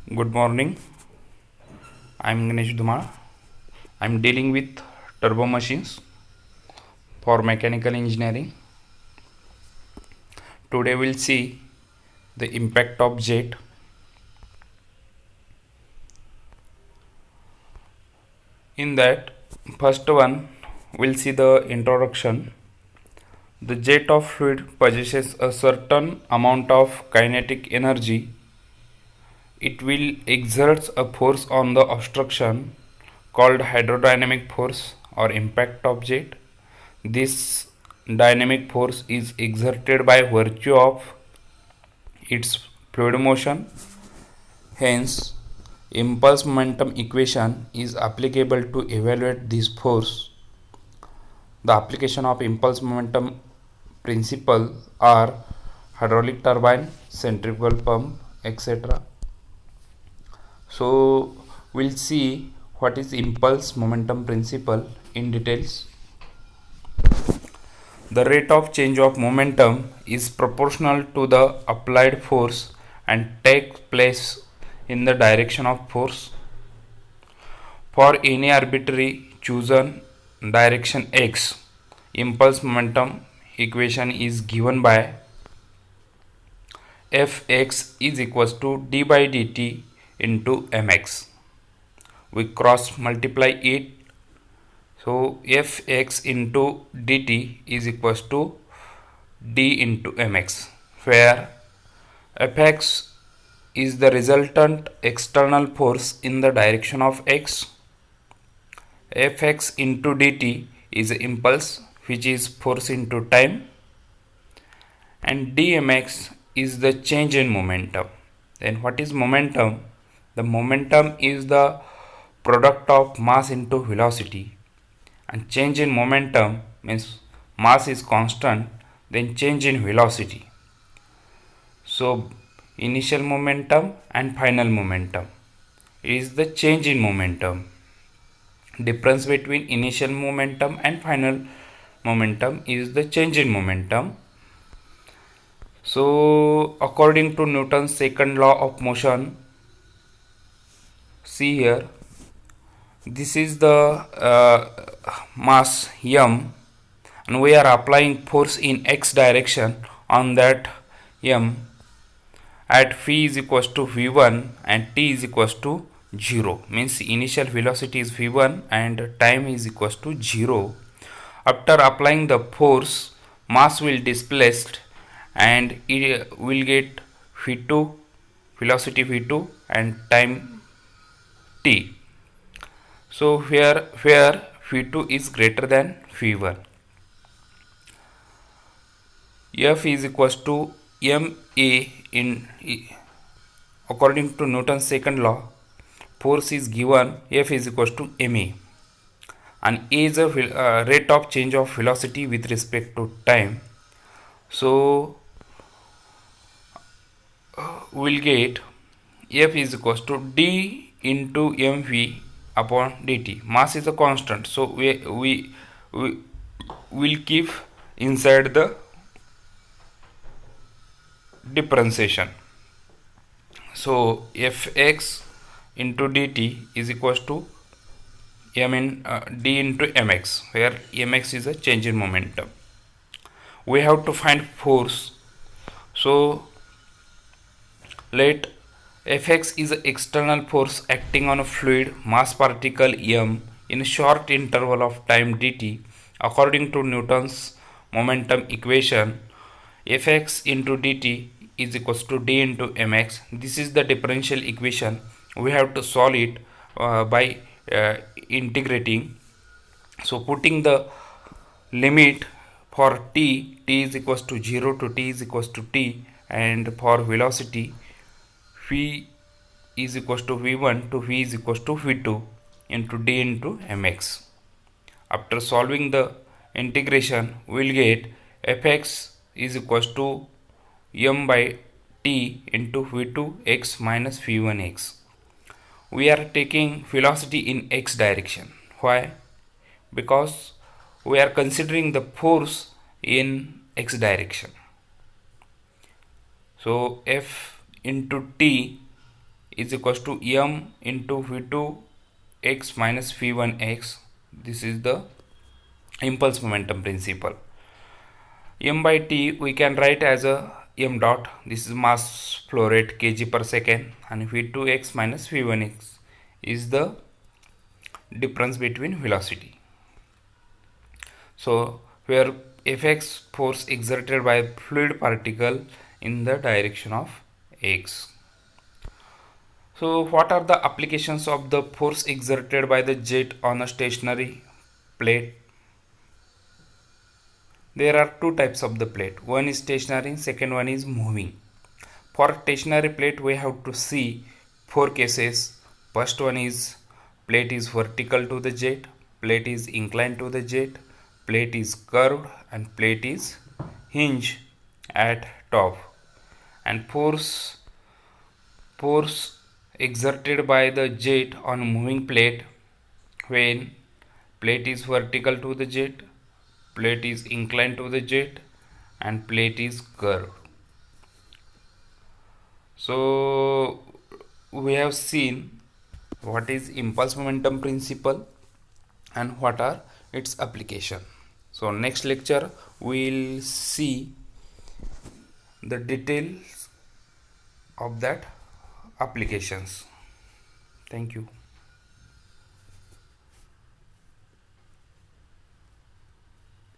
Good morning. I'm Ganesh Dhumala. I'm dealing with turbo machines for mechanical engineering. Today we'll see the impact of jet. In that, first one we'll see the introduction. The jet of fluid possesses a certain amount of kinetic energy. It will exert a force on the obstruction called hydrodynamic force or impact of jet. This dynamic force is exerted by virtue of its fluid motion. Hence, impulse momentum equation is applicable to evaluate this force. The application of impulse momentum principle are hydraulic turbine, centrifugal pump, etc. So we'll see what is impulse momentum principle in details. The rate of change of momentum is proportional to the applied force and takes place in the direction of force. For any arbitrary chosen direction x, impulse momentum equation is given by Fx is equals to d by dt into mx. We cross multiply it, so Fx into dt is equals to d into mx, where Fx is the resultant external force in the direction of x. Fx into dt is impulse, which is force into time, and dmx is the change in momentum. Then what is momentum? The momentum is the product of mass into velocity, and change in momentum means mass is constant, then change in velocity. So initial momentum and final momentum is the change in momentum. Difference between initial momentum and final momentum is the change in momentum. So according to Newton's second law of motion, see here, this is the mass m, and we are applying force in x direction on that m at phi is equals to v1 and t is equals to 0, means initial velocity is v1 and time is equals to 0. After applying the force, mass will displaced and it will get v2, velocity v2 and time t. So where v2 is greater than v1, F is equals to ma in, according to Newton's second law, force is given F is equals to ma, and A is a rate of change of velocity with respect to time. So we'll get F is equals to d into mv upon dt. Mass is a constant, so we will keep inside the differentiation. So Fx into dt is equals to d into mx, where mx is a change in momentum. We have to find force. So let Fx is an external force acting on a fluid mass particle m in a short interval of time dt. According to Newton's momentum equation, Fx into dt is equals to d into mx. This is the differential equation. We have to solve it by integrating. So putting the limit for t is equals to 0 to t is equals to t, and for velocity v is equals to v1 to v is equals to v2 into d into mx. After solving the integration, we will get fx is equals to m by t into v2x minus v1x. We are taking velocity in x direction. Why? Because we are considering the force in x direction. So f into t is equals to m into v2 x minus v1 x. This is the impulse momentum principle. M by t we can write as a m dot. This is mass flow rate kg per second, and v2 x minus v1 x is the difference between velocity. So where Fx force exerted by fluid particle in the direction of x. So what are the applications of the force exerted by the jet on a stationary plate? There are two types of the plate. One is stationary, second one is moving. For stationary plate we have to see four cases. First one is plate is vertical to the jet, plate is inclined to the jet, plate is curved, and plate is hinged at top. And force exerted by the jet on moving plate when plate is vertical to the jet, plate is inclined to the jet, and plate is curved. So we have seen what is impulse momentum principle and what are its application. So next lecture we will see the details of that applications. Thank you.